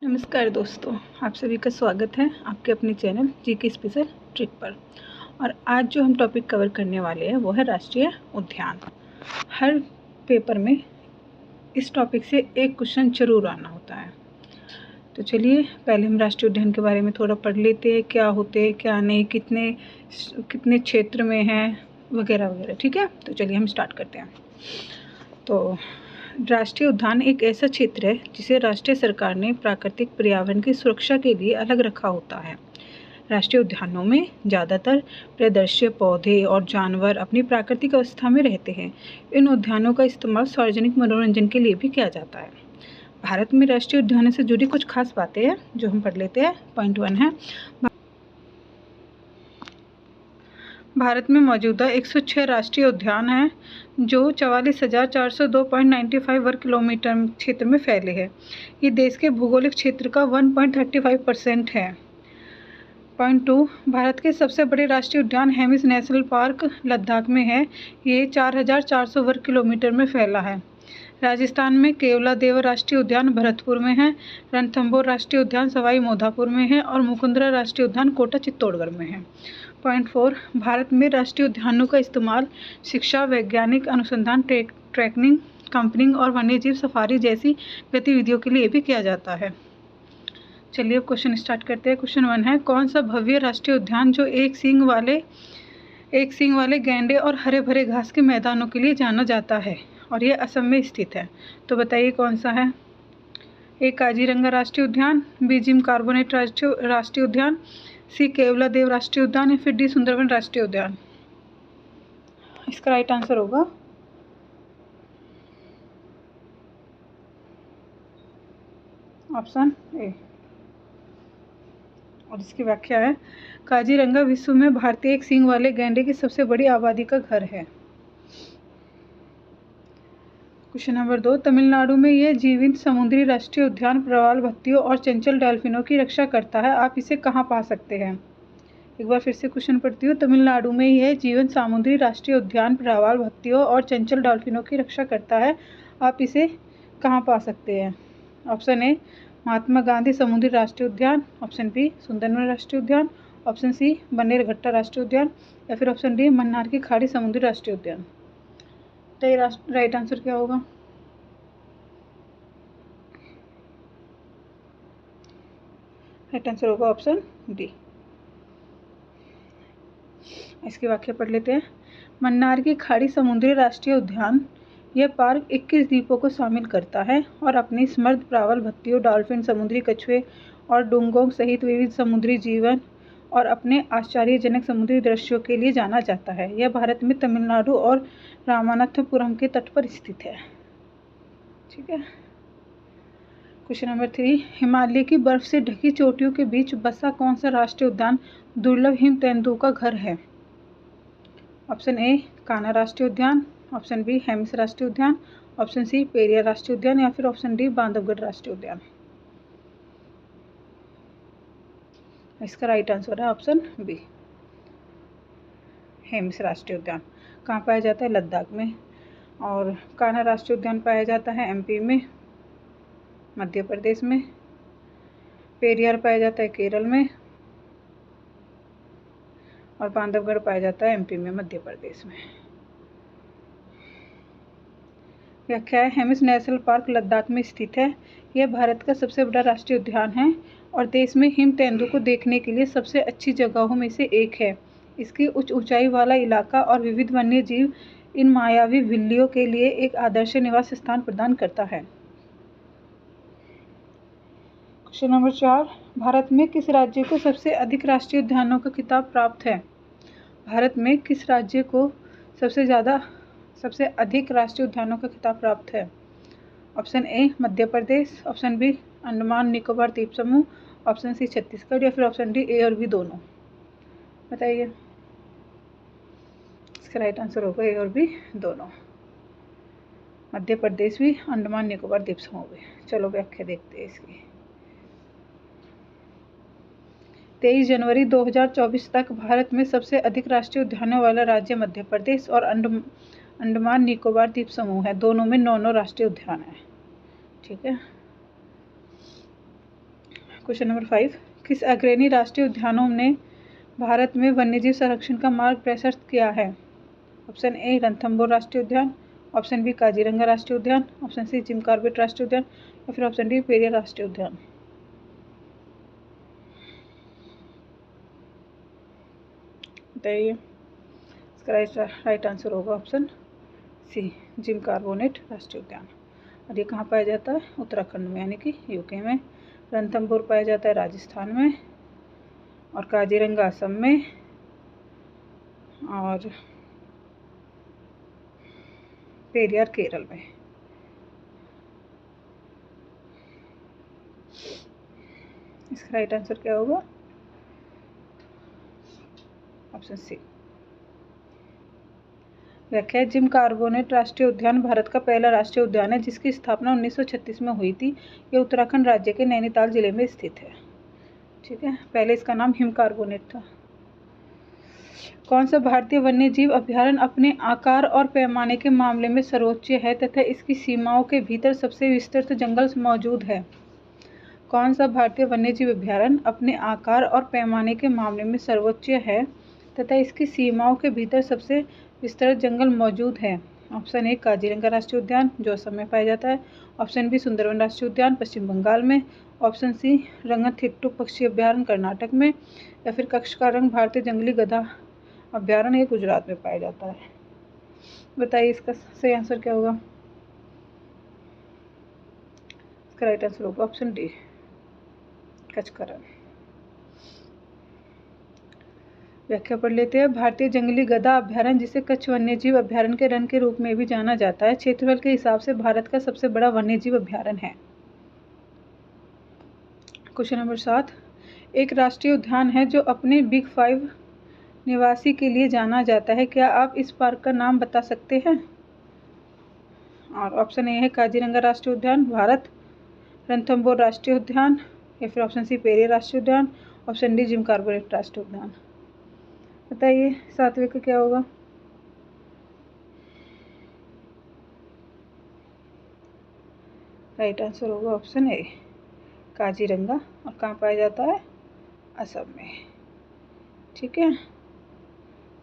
नमस्कार दोस्तों, आप सभी का स्वागत है आपके अपने चैनल जीके स्पेशल ट्रिक पर। और आज जो हम टॉपिक कवर करने वाले हैं वो है राष्ट्रीय उद्यान। हर पेपर में इस टॉपिक से एक क्वेश्चन जरूर आना होता है। तो चलिए पहले हम राष्ट्रीय उद्यान के बारे में थोड़ा पढ़ लेते हैं, क्या होते हैं क्या नहीं, कितने क्षेत्र में हैं वगैरह वगैरह। ठीक है, तो चलिए हम स्टार्ट करते हैं। तो राष्ट्रीय उद्यान एक ऐसा क्षेत्र है जिसे राष्ट्रीय सरकार ने प्राकृतिक पर्यावरण की सुरक्षा के लिए अलग रखा होता है। राष्ट्रीय उद्यानों में ज़्यादातर प्रदर्शीय पौधे और जानवर अपनी प्राकृतिक अवस्था में रहते हैं। इन उद्यानों का इस्तेमाल सार्वजनिक मनोरंजन के लिए भी किया जाता है। भारत में राष्ट्रीय उद्यानों से जुड़ी कुछ खास बातें हैं जो हम पढ़ लेते हैं। पॉइंट 1 है, भारत में मौजूदा 106 राष्ट्रीय उद्यान हैं जो 44,402.95 वर्ग किलोमीटर क्षेत्र में फैले हैं। ये देश के भौगोलिक क्षेत्र का 1.35% है। पॉइंट 2, भारत के सबसे बड़े राष्ट्रीय उद्यान हेमिस नेशनल पार्क लद्दाख में है। ये 4,400 वर्ग किलोमीटर में फैला है। राजस्थान में केवलादेव राष्ट्रीय उद्यान भरतपुर में है, रणथंभौर राष्ट्रीय उद्यान सवाई माधोपुर में है और मुकुंदरा राष्ट्रीय उद्यान कोटा चित्तौड़गढ़ में है। पॉइंट 4, भारत में राष्ट्रीय उद्यानों का इस्तेमाल शिक्षा, वैज्ञानिक अनुसंधान, ट्रैकिंग, कैंपिंग और वन्यजीव सफारी जैसी गतिविधियों के लिए भी किया जाता है। चलिए अब क्वेश्चन स्टार्ट करते हैं। क्वेश्चन 1 है, कौन सा भव्य राष्ट्रीय उद्यान जो एक सींग वाले गैंडे और हरे भरे घास के मैदानों के लिए जाना जाता है और यह असम में स्थित है? तो बताइए कौन सा है। ए काजीरंगा राष्ट्रीय उद्यान, बी जिम कार्बोनेट राष्ट्रीय उद्यान, सी केवलादेव राष्ट्रीय उद्यान या फिर डी सुंदरवन राष्ट्रीय उद्यान। इसका राइट आंसर होगा ऑप्शन ए। और इसकी व्याख्या है, काजीरंगा विश्व में भारतीय एक सींग वाले गैंडे की सबसे बड़ी आबादी का घर है। क्वेश्चन नंबर 2, तमिलनाडु में यह जीवंत समुद्री राष्ट्रीय उद्यान प्रवाल भत्तियों और चंचल डॉल्फिनों की रक्षा करता है। आप इसे कहाँ पा सकते हैं? एक बार फिर से क्वेश्चन पढ़ती हूँ। तमिलनाडु में यह जीवंत समुद्री राष्ट्रीय उद्यान प्रवाल भत्तियों और चंचल डॉल्फिनों की रक्षा करता है। आप इसे कहाँ पा सकते हैं? ऑप्शन ए, महात्मा गांधी समुद्री राष्ट्रीय उद्यान, ऑप्शन बी सुंदरवन राष्ट्रीय उद्यान, ऑप्शन सी बन्नेरघट्टा राष्ट्रीय उद्यान या फिर ऑप्शन डी मन्नार की खाड़ी समुद्री राष्ट्रीय उद्यान। तो राइट आंसर क्या होगा? राइट आंसर होगा ऑप्शन डी। इसकी व्याख्या पढ़ लेते हैं। मन्नार की खाड़ी समुद्री राष्ट्रीय उद्यान यह पार्क 21 द्वीपों को शामिल करता है और अपनी समृद्ध प्रवाल भत्तियों, डॉल्फिन, समुद्री कछुए और डुगोंग सहित विविध समुद्री जीवन और अपने आश्चर्यजनक समुद्री दृश्यों के लिए जाना जाता है। यह भारत में तमिलनाडु और रामनाथपुरम के तट पर स्थित है। ठीक है। क्वेश्चन नंबर 3, हिमालय की बर्फ से ढकी चोटियों के बीच बसा कौन सा राष्ट्रीय उद्यान दुर्लभ हिम तेंदुओं का घर है? ऑप्शन ए, कान्हा राष्ट्रीय उद्यान, ऑप्शन बी हेमिस राष्ट्रीय उद्यान, ऑप्शन सी पेरियार राष्ट्रीय उद्यान या फिर ऑप्शन डी बांधवगढ़ राष्ट्रीय उद्यान। इसका राइट आंसर है ऑप्शन बी, हेमिस राष्ट्रीय उद्यान। कहाँ पाया जाता है? लद्दाख में। और कान्हा राष्ट्रीय उद्यान पाया जाता है एमपी में, मध्य प्रदेश में। पेरियार पाया जाता है केरल में और बांधवगढ़ पाया जाता है एमपी में, मध्य प्रदेश में। व्याख्या है, हेमिस नेशनल पार्क लद्दाख में स्थित है। यह भारत का सबसे बड़ा राष्ट्रीय उद्यान है और देश में हिम तेंदुओं को देखने के लिए सबसे अच्छी जगहों में से एक है। इसकी उच्च ऊंचाई वाला इलाका और विविध वन्य जीव इन मायावी बिल्लियों के लिए एक आदर्श निवास स्थान प्रदान करता है। क्वेश्चन नंबर 4, भारत में किस राज्य को सबसे अधिक राष्ट्रीय उद्यानों का खिताब प्राप्त है? भारत में किस राज्य को सबसे अधिक राष्ट्रीय उद्यानों का खिताब प्राप्त है? Option A Madhya Pradesh, option B Andaman Nicobar द्वीप समूह, ऑप्शन सी छत्तीसगढ़ या फिर ऑप्शन डी ए और बी दोनों। बताइए। इसका राइट आंसर होगा ए और बी दोनों। मध्य प्रदेश भी, अंडमान निकोबार द्वीप समूह भी। चलो व्याख्या देखते हैं इसकी। 23 जनवरी 2024 तक भारत में सबसे अधिक राष्ट्रीय उद्यानों वाला राज्य मध्य प्रदेश और अंडमान निकोबार द्वीप समूह है। दोनों में 9 राष्ट्रीय उद्यान है। ठीक है। क्वेश्चन नंबर 5, किस अग्रणी राष्ट्रीय उद्यानों ने भारत में वन्यजीव संरक्षण का मार्ग प्रशस्त किया है? ऑप्शन ए रणथंभौर राष्ट्रीय उद्यान, ऑप्शन बी काजीरंगा राष्ट्रीय उद्यान, ऑप्शन सी जिम कॉर्बेट राष्ट्रीय उद्यान या फिर ऑप्शन डी पेरियार राष्ट्रीय उद्यान। बताइए, इसका राइट आंसर होगा ऑप्शन सी जिम कॉर्बेट राष्ट्रीय उद्यान। और ये कहाँ पाया जाता है? उत्तराखंड में, यानी कि यूके में। रणथंभौर पाया जाता है राजस्थान में, और काजीरंगा असम में, और पेरियार केरल में। इसका राइट आंसर क्या होगा? Option C. व्याख्या, जिम कॉर्बेट राष्ट्रीय उद्यान भारत का पहला राष्ट्रीय उद्यान है जिसकी स्थापना 1936 में हुई थी। यह उत्तराखंड राज्य के नैनीताल जिले में स्थित है। ठीक है, पहले इसका नाम हिम कॉर्बेट था। कौन सा भारतीय वन्यजीव अभयारण्य अपने आकार और पैमाने के मामले में सर्वोच्च है तथा इसकी सीमाओं के भीतर सबसे विस्तृत जंगल मौजूद है? कौन सा भारतीय वन्यजीव अभयारण्य अपने आकार और पैमाने के मामले में सर्वोच्च है तथा इसकी सीमाओं के भीतर सबसे विस्तृत जंगल मौजूद है? ऑप्शन ए काजीरंगा राष्ट्रीय उद्यान जो असम में पाया जाता है, ऑप्शन बी सुंदरवन राष्ट्रीय उद्यान पश्चिम बंगाल में, ऑप्शन सी रंगनथिट्टू पक्षी अभयारण्य कर्नाटक में, या फिर कच्छ का रंग भारतीय जंगली गधा अभयारण्य गुजरात में पाया जाता है। बताइए, इसका सही आंसर क्या होगा? इसका राइट आंसर होगा ऑप्शन डी कच्छ का रंग। व्याख्या पढ़ लेते हैं। भारतीय जंगली गधा अभयारण्य, जिसे कच्छ वन्यजीव अभयारण्य के रन के रूप में भी जाना जाता है, क्षेत्रफल के हिसाब से भारत का सबसे बड़ा वन्यजीव अभयारण्य है। क्वेश्चन नंबर 7, एक राष्ट्रीय उद्यान है जो अपने बिग 5 निवासी के लिए जाना जाता है। क्या आप इस पार्क का नाम बता सकते हैं? और ऑप्शन ए है काजीरंगा राष्ट्रीय उद्यान भारत, रणथंभौर राष्ट्रीय उद्यान, या फिर ऑप्शन सी पेरियार राष्ट्रीय उद्यान, ऑप्शन डी जिम कॉर्बेट राष्ट्रीय उद्यान। बताइए, सातवें का क्या होगा? राइट आंसर होगा ऑप्शन ए काजीरंगा, और कहाँ पाया जाता है? असम में। ठीक है,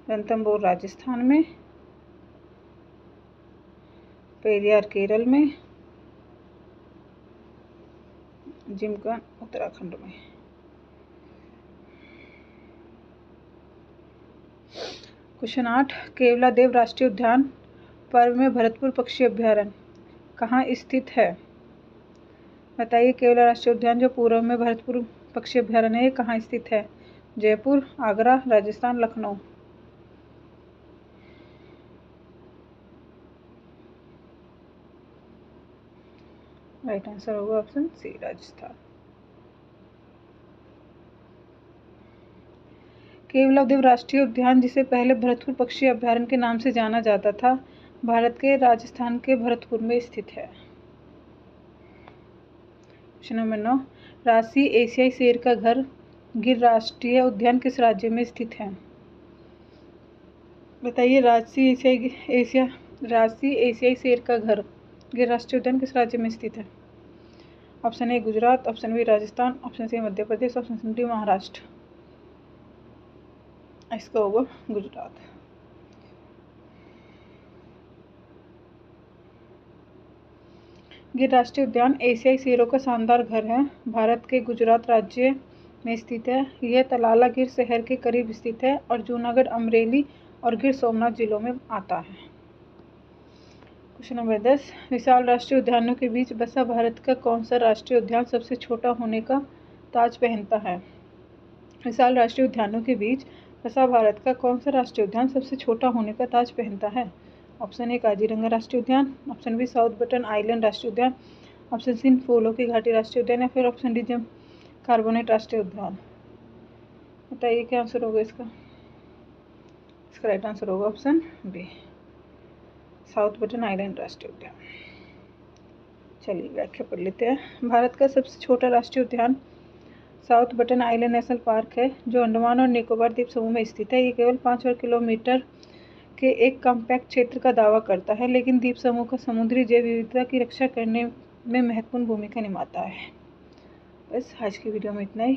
रणथंभौर राजस्थान में, पेरियार केरल में, जिमका उत्तराखंड में। क्वेश्चन 8, केवलादेव राष्ट्रीय उद्यान पर्व में भरतपुर पक्षी अभयारण्य कहाँ स्थित है? बताइए, केवला राष्ट्रीय उद्यान जो पूर्व में भरतपुर पक्षी अभयारण्य है कहाँ स्थित है? जयपुर, आगरा, राजस्थान, लखनऊ। राइट आंसर होगा ऑप्शन सी राजस्थान। केवलादेव राष्ट्रीय उद्यान, जिसे पहले भरतपुर पक्षी अभयारण्य के नाम से जाना जाता था, भारत के राजस्थान के भरतपुर में स्थित है। क्वेश्चन नंबर 9, राजसी एशियाई शेर का घर गिर राष्ट्रीय उद्यान किस राज्य में स्थित है? बताइए, राजसी एशियाई शेर का घर गिर राष्ट्रीय उद्यान किस राज्य में स्थित है? Option A Gujarat, option B Rajasthan, option C Madhya Pradesh, option D Maharashtra. इसका होगा गुजरात। गिर राष्ट्रीय उद्यान एशियाई शेरों का शानदार घर है। भारत के गुजरात राज्य में स्थित है। यह तलाला गिर शहर के करीब स्थित है और जूनागढ़, अमरेली और गिर सोमनाथ जिलों में आता है। क्वेश्चन नंबर 10, विशाल राष्ट्रीय उद्यानों के बीच बसा भारत का कौन सा राष्ट्रीय उद्यान सबसे छोटा होने का ताज पहनता है? विशाल राष्ट्रीय उद्यानों के बीच बसा भारत का कौन सा राष्ट्रीय उद्यान सबसे छोटा होने का ताज पहनता है? ऑप्शन ए काजीरंगा राष्ट्रीय उद्यान, option B South Button Island राष्ट्रीय उद्यान, ऑप्शन सी फूलों की घाटी राष्ट्रीय उद्यान, या फिर ऑप्शन डी जिम कॉर्बेट राष्ट्रीय उद्यान। बताइए, क्या आंसर होगा इसका? इसका राइट आंसर होगा option B South Button Island राष्ट्रीय उद्यान। चलिए, व्याख्या पढ़ लेते हैं। भारत का सबसे छोटा राष्ट्रीय उद्यान south Button island national park है, जो अंडमान और निकोबार द्वीप समूह में स्थित है। ये केवल 5 वर्ग किलोमीटर के एक कॉम्पैक्ट क्षेत्र का दावा करता है, लेकिन द्वीप समूह का समुद्री जैव विविधता की रक्षा करने में महत्वपूर्ण भूमिका निभाता है। बस आज की वीडियो में इतना ही।